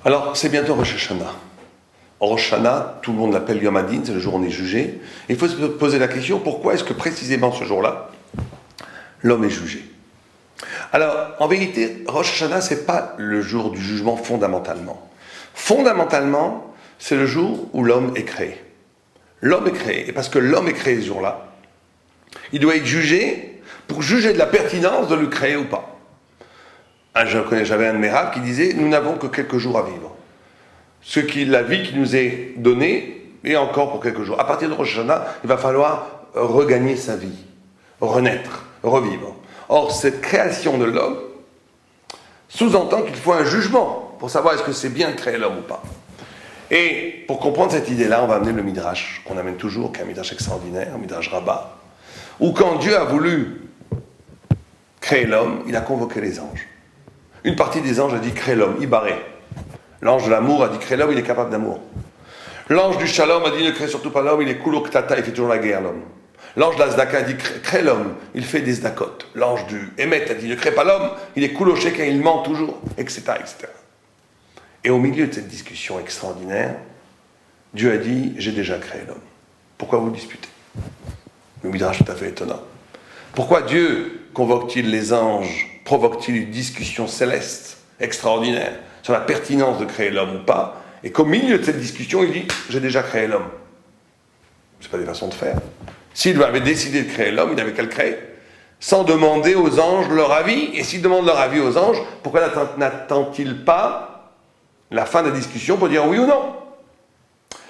Alors, c'est bientôt Rosh Hashanah. Rosh Hashanah, tout le monde l'appelle Yom Hadin, c'est le jour où on est jugé. Et il faut se poser la question, pourquoi est-ce que précisément ce jour-là, l'homme est jugé? Alors, en vérité, Rosh Hashanah, ce n'est pas le jour du jugement fondamentalement. Fondamentalement, c'est le jour où l'homme est créé. L'homme est créé, et parce que l'homme est créé ce jour-là, il doit être jugé pour juger de la pertinence de le créer ou pas. J'avais un de mes rabbins qui disait, nous n'avons que quelques jours à vivre. La vie qui nous est donnée est encore pour quelques jours. À partir de Rosh Hashanah, il va falloir regagner sa vie, renaître, revivre. Or, cette création de l'homme sous-entend qu'il faut un jugement pour savoir est-ce que c'est bien de créer l'homme ou pas. Et pour comprendre cette idée-là, on va amener le Midrash, qu'on amène toujours, qui est un Midrash extraordinaire, un Midrash Rabbah, où quand Dieu a voulu créer l'homme, il a convoqué les anges. Une partie des anges a dit crée l'homme, Ibaré. L'ange de l'amour a dit crée l'homme, il est capable d'amour. L'ange du Shalom a dit ne crée surtout pas l'homme, il est Kuloktata, il fait toujours la guerre l'homme. L'ange de la Zdaka a dit crée l'homme, il fait des Zdakot. L'ange du Emet a dit ne crée pas l'homme, il est Kulosheka, il ment toujours, etc., etc. Et au milieu de cette discussion extraordinaire, Dieu a dit j'ai déjà créé l'homme. Pourquoi vous disputez? Le Midrash tout à fait étonnant. Pourquoi Dieu convoque-t-il les anges, provoque-t-il une discussion céleste extraordinaire sur la pertinence de créer l'homme ou pas, et qu'au milieu de cette discussion, il dit « j'ai déjà créé l'homme ». C'est pas des façons de faire. S'il avait décidé de créer l'homme, il n'avait qu'à le créer, sans demander aux anges leur avis. Et s'il demande leur avis aux anges, pourquoi n'attend-il pas la fin de la discussion pour dire oui ou non?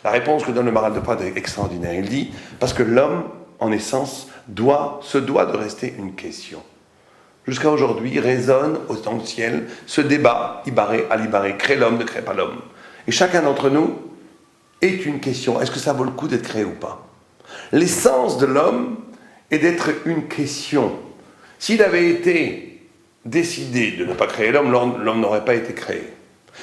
La réponse que donne le Maharal de Prague est extraordinaire. Il dit « parce que l'homme, en essence, se doit de rester une question ». Jusqu'à aujourd'hui, résonne dans le ciel ce débat, Ibaré, Alibaré, crée l'homme, ne crée pas l'homme. Et chacun d'entre nous est une question, est-ce que ça vaut le coup d'être créé ou pas? L'essence de l'homme est d'être une question. S'il avait été décidé de ne pas créer l'homme, l'homme n'aurait pas été créé.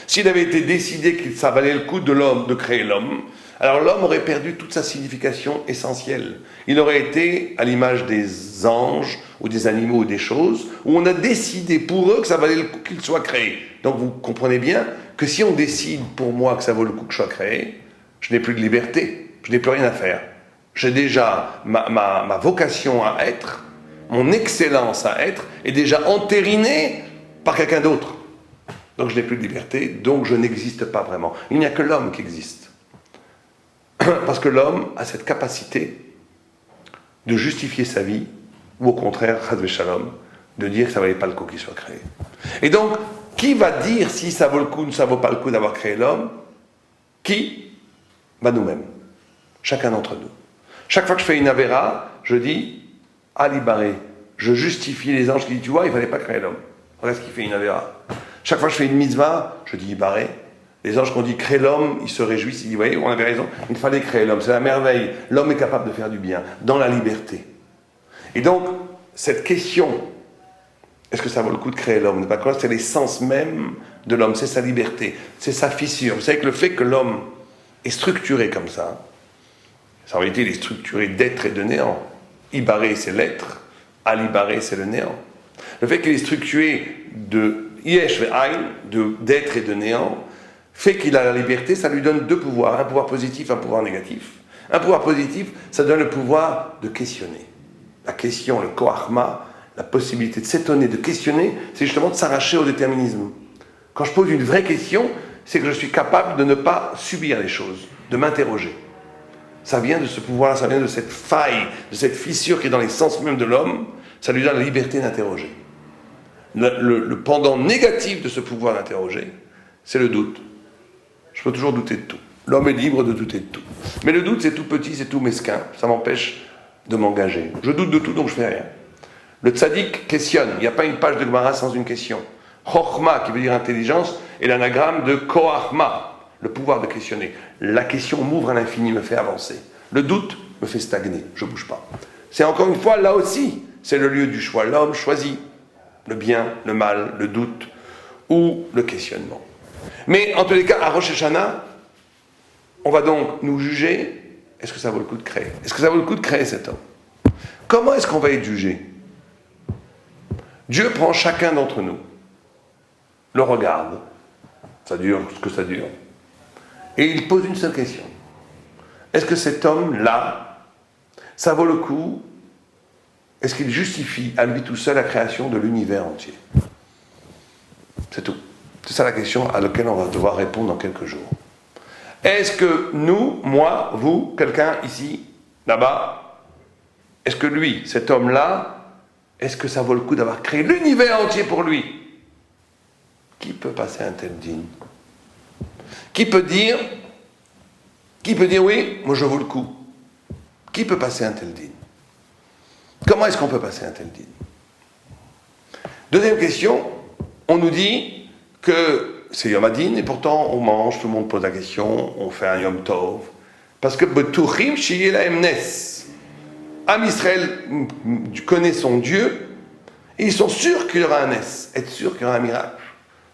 S'il avait été décidé que ça valait le coup de créer l'homme, alors l'homme aurait perdu toute sa signification essentielle. Il aurait été à l'image des anges, ou des animaux, ou des choses, où on a décidé pour eux que ça valait le coup qu'ils soient créés. Donc vous comprenez bien que si on décide pour moi que ça vaut le coup que je sois créé, je n'ai plus de liberté, je n'ai plus rien à faire. J'ai déjà ma vocation à être, mon excellence à être, est déjà entérinée par quelqu'un d'autre. Donc je n'ai plus de liberté, donc je n'existe pas vraiment. Il n'y a que l'homme qui existe. Parce que l'homme a cette capacité de justifier sa vie, ou au contraire, Chas Shalom, de dire que ça ne valait pas le coup qu'il soit créé. Et donc, qui va dire si ça vaut le coup ou ça ne vaut pas le coup d'avoir créé l'homme? Qui? Nous-mêmes. Chacun d'entre nous. Chaque fois que je fais une avéra, je dis Alibaré. Je justifie les anges qui disent tu vois, il ne fallait pas créer l'homme. Regarde ce qui fait une avéra. Chaque fois que je fais une mitzvah, je dis Ibaré. Les anges qui ont dit crée l'homme, ils se réjouissent, ils disent, vous voyez, on avait raison, il fallait créer l'homme, c'est la merveille. L'homme est capable de faire du bien, dans la liberté. Et donc, cette question, est-ce que ça vaut le coup de créer l'homme? C'est l'essence même de l'homme, c'est sa liberté, c'est sa fissure. Vous savez que le fait que l'homme est structuré comme ça, en réalité, il est structuré d'être et de néant. Ibaré, c'est l'être, Alibaré, c'est le néant. Le fait qu'il est structuré de Yesh ve'ain, d'être et de néant, fait qu'il a la liberté, ça lui donne deux pouvoirs, un pouvoir positif, un pouvoir négatif. Un pouvoir positif, ça donne le pouvoir de questionner. La question, le koachma, la possibilité de s'étonner, de questionner, c'est justement de s'arracher au déterminisme. Quand je pose une vraie question, c'est que je suis capable de ne pas subir les choses, de m'interroger. Ça vient de ce pouvoir, ça vient de cette faille, de cette fissure qui est dans l'essence même de l'homme, ça lui donne la liberté d'interroger. Le pendant négatif de ce pouvoir d'interroger, c'est le doute. Je peux toujours douter de tout. L'homme est libre de douter de tout. Mais le doute, c'est tout petit, c'est tout mesquin. Ça m'empêche de m'engager. Je doute de tout, donc je fais rien. Le tzaddik questionne. Il n'y a pas une page de Gemara sans une question. Chochma, qui veut dire intelligence, est l'anagramme de koachma, le pouvoir de questionner. La question m'ouvre à l'infini, me fait avancer. Le doute me fait stagner, je ne bouge pas. C'est encore une fois, là aussi, c'est le lieu du choix. L'homme choisit le bien, le mal, le doute ou le questionnement. Mais en tous les cas, à Rosh Hashanah, on va donc nous juger, est-ce que ça vaut le coup de créer? Est-ce que ça vaut le coup de créer cet homme? Comment est-ce qu'on va être jugé? Dieu prend chacun d'entre nous, le regarde, Ça dure ce que ça dure. Et il pose une seule question. Est-ce que cet homme-là, ça vaut le coup? Est-ce qu'il justifie à lui tout seul la création de l'univers entier? C'est tout. C'est ça la question à laquelle on va devoir répondre dans quelques jours. Est-ce que nous, moi, vous, quelqu'un ici, là-bas, est-ce que lui, cet homme-là, est-ce que ça vaut le coup d'avoir créé l'univers entier pour lui? Qui peut passer un tel dîne? Qui peut dire oui, moi je vaux le coup? Qui peut passer un tel dîne? Comment est-ce qu'on peut passer un tel dîne? Deuxième question, on nous dit que c'est Yom Hadin et pourtant on mange, tout le monde pose la question, on fait un Yom Tov. Parce que Betuchim Sheyeh Nes. Am Israël connaît son Dieu et ils sont sûrs qu'il y aura un Nes, être sûr qu'il y aura un miracle.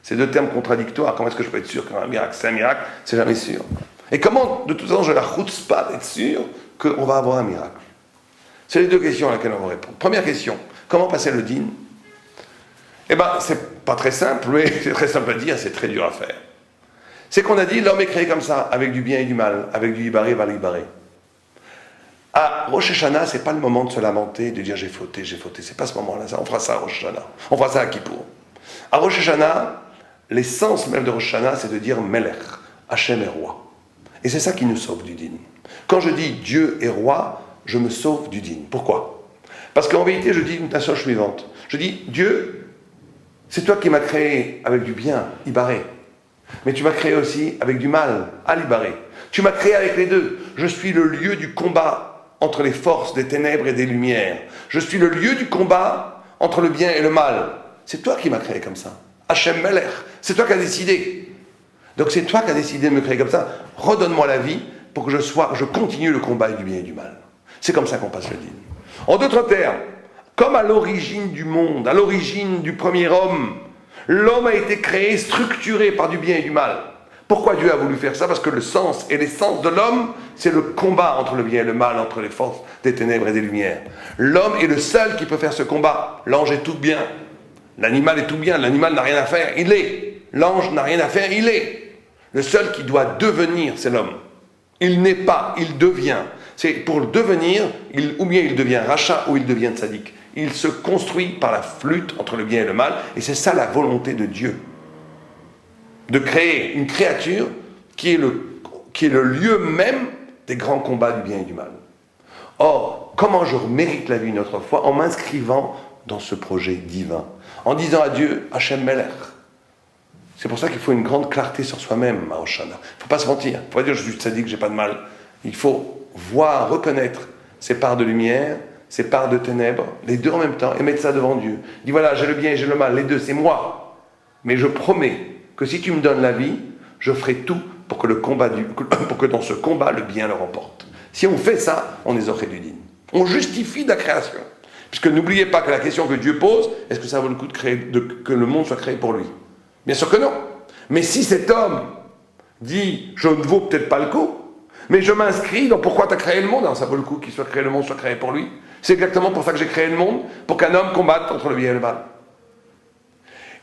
C'est deux termes contradictoires. Comment est-ce que je peux être sûr qu'il y aura un miracle? C'est un miracle, c'est jamais sûr. Et comment, de toute façon, j'ai la chutzpah d'être sûr qu'on va avoir un miracle? C'est les deux questions à laquelle on va répondre. Première question, comment passer le dîn? Eh bien, c'est pas très simple, mais c'est très simple à dire, c'est très dur à faire. C'est qu'on a dit, l'homme est créé comme ça, avec du bien et du mal, avec du ibaré, val ibaré. À Rosh Hashanah, c'est pas le moment de se lamenter, de dire j'ai fauté, c'est pas ce moment-là, on fera ça à Rosh Hashanah, on fera ça à Kippour. À Rosh Hashanah, l'essence même de Rosh Hashanah, c'est de dire Melech, Hachem est roi. Et c'est ça qui nous sauve du dîn. Quand je dis Dieu est roi, je me sauve du dîn. Pourquoi? Parce qu'en vérité, je dis une chose suivante. Je dis, Dieu, c'est toi qui m'as créé avec du bien, ibaré. Mais tu m'as créé aussi avec du mal, al-ibaré. Tu m'as créé avec les deux. Je suis le lieu du combat entre les forces des ténèbres et des lumières. Je suis le lieu du combat entre le bien et le mal. C'est toi qui m'as créé comme ça. Hachem Melech, c'est toi qui as décidé. Donc c'est toi qui as décidé de me créer comme ça. Redonne-moi la vie pour que je continue le combat du bien et du mal. C'est comme ça qu'on passe le dîn. En d'autres termes, comme à l'origine du monde, à l'origine du premier homme, l'homme a été créé, structuré par du bien et du mal. Pourquoi Dieu a voulu faire ça? Parce que le sens et l'essence de l'homme, c'est le combat entre le bien et le mal, entre les forces des ténèbres et des lumières. L'homme est le seul qui peut faire ce combat. L'ange est tout bien. L'animal est tout bien. L'animal n'a rien à faire, il est. L'ange n'a rien à faire, il est. Le seul qui doit devenir, c'est l'homme. Il n'est pas, il devient. C'est pour le devenir, ou bien il devient rachat, ou il devient tzaddik. Il se construit par la flûte entre le bien et le mal, et c'est ça la volonté de Dieu. De créer une créature qui est le lieu même des grands combats du bien et du mal. Or, comment je mérite la vie une autre fois? En m'inscrivant dans ce projet divin. En disant à Dieu, Hachem Melech. C'est pour ça qu'il faut une grande clarté sur soi-même, à Rosh Hashanah. Il ne faut pas se mentir. Il ne faut pas dire je suis tzaddik, j'ai pas de mal. Il faut voir, reconnaître ces parts de lumière, ces parts de ténèbres, les deux en même temps, et mettre ça devant Dieu. Il dit voilà, j'ai le bien et j'ai le mal, les deux, c'est moi. Mais je promets que si tu me donnes la vie, je ferai tout pour que dans ce combat, le bien le remporte. Si on fait ça, on est Zoché du dîn. On justifie la création. Puisque n'oubliez pas que la question que Dieu pose, est-ce que ça vaut le coup que le monde soit créé pour lui? Bien sûr que non. Mais si cet homme dit, je ne vaux peut-être pas le coup, mais je m'inscris dans pourquoi tu as créé le monde, alors ça vaut le coup qu'il soit créé le monde, soit créé pour lui. C'est exactement pour ça que j'ai créé le monde, pour qu'un homme combatte entre le bien et le mal.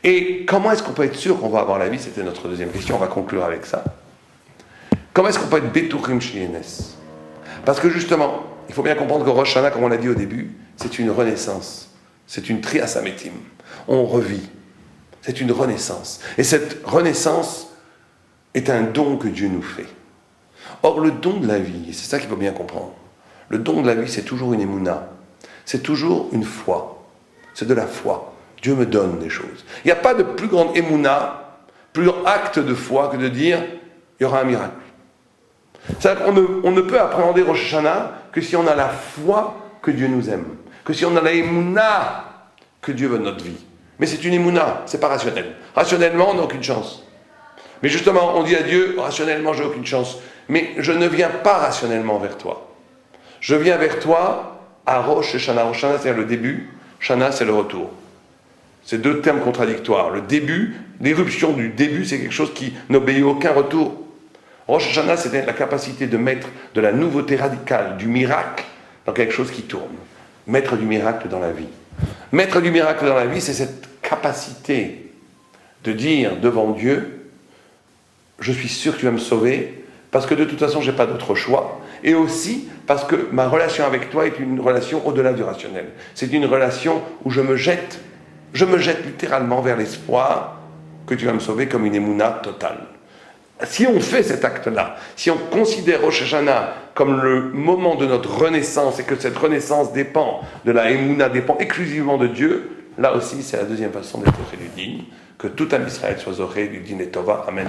Et comment est-ce qu'on peut être sûr qu'on va avoir la vie? C'était notre deuxième question, on va conclure avec ça. Comment est-ce qu'on peut être Betuchim Sheyeh Nes? Parce que justement, il faut bien comprendre que Rosh Hashanah, comme on l'a dit au début, c'est une renaissance. C'est une Trias Hametim. On revit. C'est une renaissance. Et cette renaissance est un don que Dieu nous fait. Or, le don de la vie, et c'est ça qu'il faut bien comprendre, le don de la vie, c'est toujours une émouna. C'est toujours une foi. C'est de la foi. Dieu me donne des choses. Il n'y a pas de plus grande émouna, plus grand acte de foi que de dire, il y aura un miracle. C'est-à-dire qu'on ne peut appréhender Rosh Hashanah que si on a la foi que Dieu nous aime. Que si on a la émouna que Dieu veut de notre vie. Mais c'est une émouna, c'est pas rationnel. Rationnellement, on n'a aucune chance. Mais justement, on dit à Dieu, rationnellement, j'ai aucune chance. Mais je ne viens pas rationnellement vers toi. Je viens vers toi à Rosh Hashanah. Rosh Hashanah, c'est le début. Shana, c'est le retour. C'est deux termes contradictoires. Le début, l'éruption du début, c'est quelque chose qui n'obéit aucun retour. Rosh Hashanah, c'est la capacité de mettre de la nouveauté radicale, du miracle, dans quelque chose qui tourne. Mettre du miracle dans la vie. Mettre du miracle dans la vie, c'est cette capacité de dire devant Dieu, je suis sûr que tu vas me sauver, parce que de toute façon, je n'ai pas d'autre choix. Et aussi parce que ma relation avec toi est une relation au-delà du rationnel. C'est une relation où je me jette littéralement vers l'espoir que tu vas me sauver comme une émouna totale. Si on fait cet acte-là, si on considère Rosh Hashanah comme le moment de notre renaissance et que cette renaissance dépend de la émouna, dépend exclusivement de Dieu, là aussi c'est la deuxième façon d'être du digne, que tout un Israël soit zoré du din et tova. Amen.